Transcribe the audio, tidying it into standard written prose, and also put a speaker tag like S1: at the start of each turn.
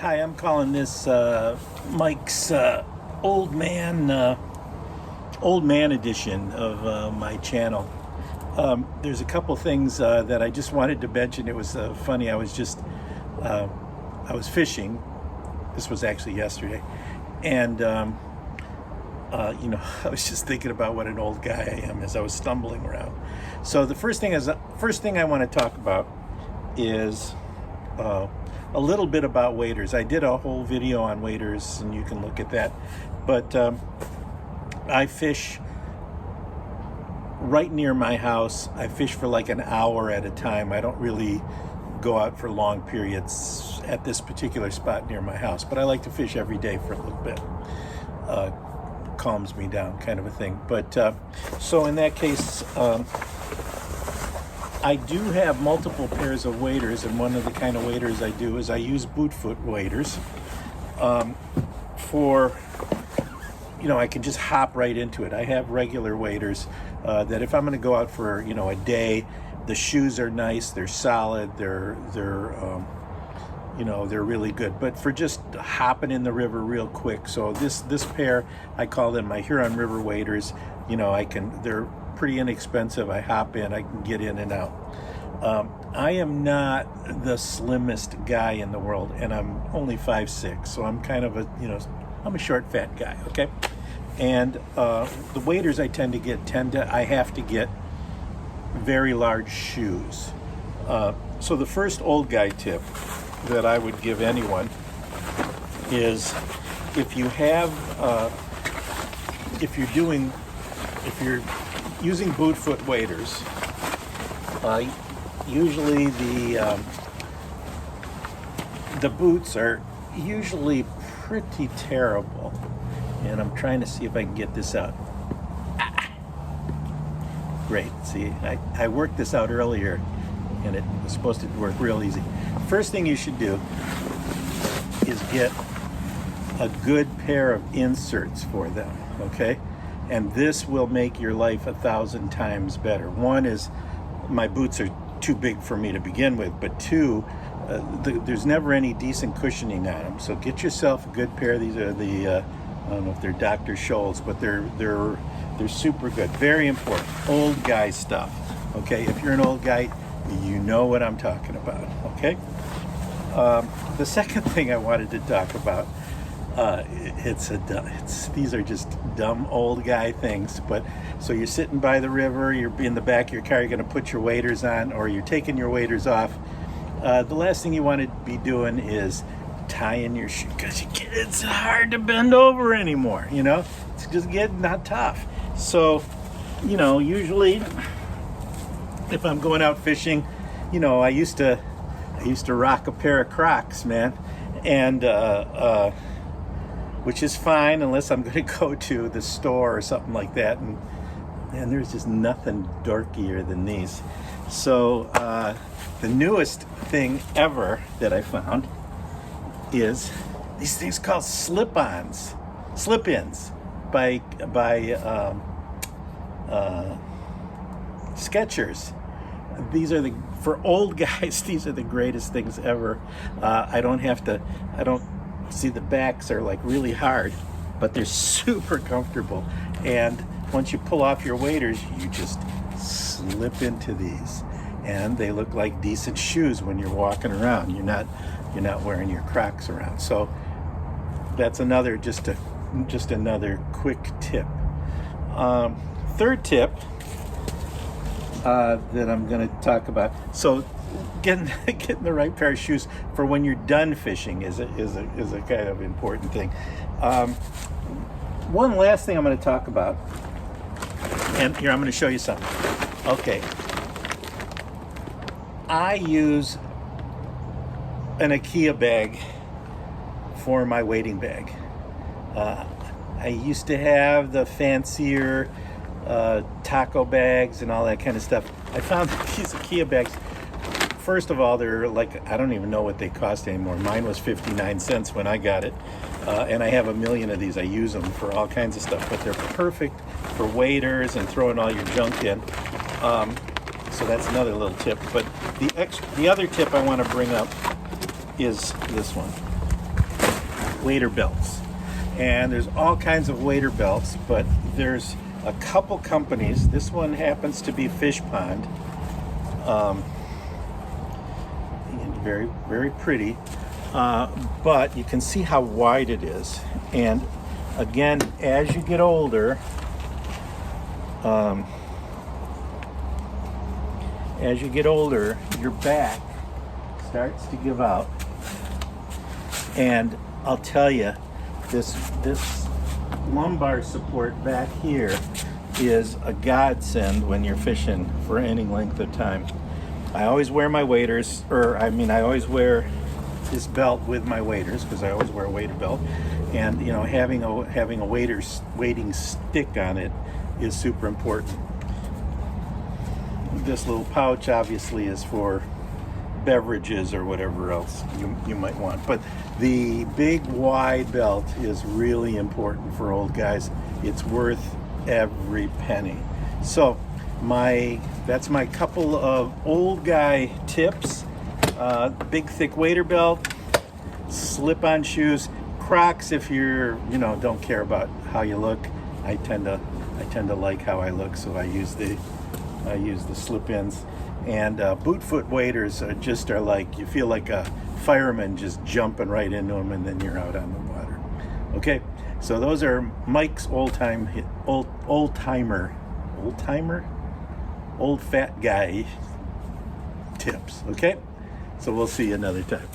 S1: Hi, I'm calling this Mike's old man edition of my channel. There's a couple things that I just wanted to mention. It was funny. I was fishing. This was actually yesterday, and I was just thinking about what an old guy I am as I was stumbling around. So the first thing I want to talk about is a little bit about waders. I did a whole video on waders, and you can look at that. But I fish right near my house. I fish for like an hour at a time. I don't really go out for long periods at this particular spot near my house, but I like to fish every day for a little bit. Calms me down, kind of a thing. But so in that case, I do have multiple pairs of waders, and one of the kind of waders I do is I use boot foot waders for, I can just hop right into it. I have regular waders that if I'm going to go out for, a day, the shoes are nice, they're solid, they're really good. But for just hopping in the river real quick, so this pair, I call them my Huron River waders. They're pretty inexpensive. I hop in, I can get in and out. I am not the slimmest guy in the world, and I'm only 5'6", so I'm kind of I'm a short, fat guy, okay? And the waders I I have to get very large shoes. So the first old guy tip that I would give anyone is if you're using boot foot waders, usually the boots are usually pretty terrible. And I'm trying to see if I can get this out. Great. See, I worked this out earlier, and it was supposed to work real easy. First thing you should do is get a good pair of inserts for them, okay? And this will make your life 1,000 times better. One is my boots are too big for me to begin with, but two, there's never any decent cushioning on them. So get yourself a good pair. These are the I don't know if they're Dr. Scholl's, but they're super good. Very important. Old guy stuff. Okay, if you're an old guy, you know what I'm talking about. Okay. The second thing I wanted to talk about, these are just dumb old guy things. But so you're sitting by the river, you're in the back of your car, you're going to put your waders on, or you're taking your waders off. The last thing you want to be doing is tying your shoe, because it's hard to bend over anymore. It's just getting not tough. So, usually if I'm going out fishing, I used to rock a pair of Crocs, man, and which is fine unless I'm going to go to the store or something like that, and there's just nothing dorkier than these. So the newest thing ever that I found is these things called slip-ins by Skechers. These are for old guys, these are the greatest things ever. I don't see, the backs are like really hard, but they're super comfortable. And once you pull off your waders, you just slip into these, and they look like decent shoes when you're walking around. You're not wearing your Crocs around. So that's another just another quick tip. Third tip that I'm going to talk about. So getting the right pair of shoes for when you're done fishing is a kind of important thing. One last thing I'm going to talk about, and here I'm going to show you something. Okay, I use an IKEA bag for my wading bag. I used to have the fancier taco bags and all that kind of stuff. I found these IKEA bags, first of all, they're like, I don't even know what they cost anymore. Mine was 59 cents when I got it. And I have a million of these. I use them for all kinds of stuff, but they're perfect for waders and throwing all your junk in. So that's another little tip. But the other tip I want to bring up is this one. wader belts. And there's all kinds of wader belts, but there's a couple companies. This one happens to be Fish Pond. Very, very pretty. But you can see how wide it is. And again, as you get older, your back starts to give out. And I'll tell you, this lumbar support back here is a godsend when you're fishing for any length of time. I always wear my waders, I always wear this belt with my waders because I always wear a wader belt, and having a wading stick on it is super important. This little pouch obviously is for beverages or whatever else you might want, but the big wide belt is really important for old guys. It's worth every penny. So that's my couple of old guy tips. Big thick wader belt, slip-on shoes, Crocs if you're don't care about how you look. I tend to like how I look, so I use the slip-ins. And boot foot waders are like, you feel like a fireman just jumping right into them, and then you're out on the water. Okay, so those are Mike's old fat guy tips. Okay, so we'll see you another time.